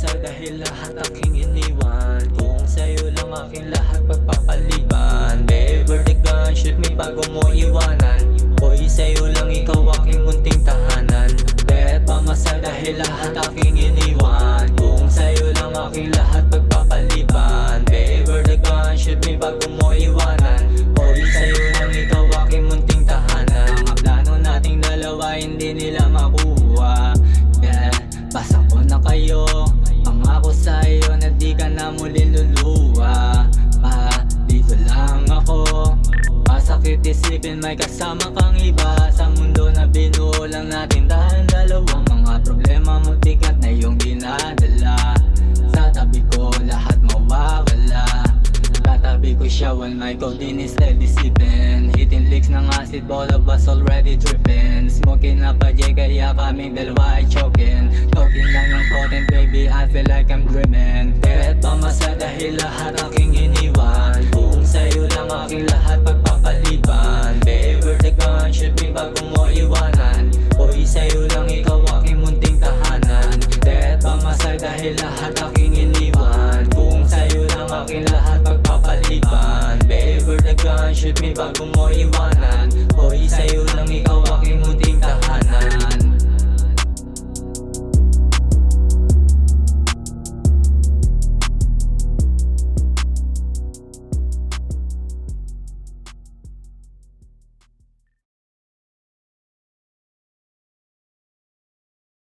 pamasay dahil lahat aking iniwan. Kung sa'yo lang aking lahat pagpapaliban. Never the gun, shoot me bago mo iwanan. Boy, sa'yo lang ikaw aking munting tahanan. Death, pamasay dahil lahat aking iniwan. Kung sa'yo lang aking lahat pagpapaliban. Never the gun, shoot me bago mo iwanan. Boy, sa'yo lang ikaw aking munting tahanan. Mga plano nating dalawa hindi nila makuha. Yeah, basa ko na kayo. Pangako sa'yo na di ka na muli luluwa. Dito lang ako. Masakit isipin may kasama kang iba. Sa mundo na binuo lang natin dahil dalawang mga problema mo tikat na iyong dinadala. Sa tabi ko lahat mawawala. Katabi ko siya while my codeine is steady sipping. Hitting licks ng acid, all of us already dripping. Smoking up a J kaya kaming dalawa ay choking. Talking lang ng potent baby, I feel like I'm dreaming. Death, pamasa dahil lahat aking iniwan. Kung sa'yo lang aking lahat pagpapaliban. Never the gun, shoot me bago mo iwanan. Boy, sa'yo lang ikaw aking munting tahanan. Death, pamasa dahil lahat aking iniwan. Kung sa'yo lang aking lahat pagpapaliban. Never the gun, shoot me bago mo iwanan. Boy, sa'yo lang ikaw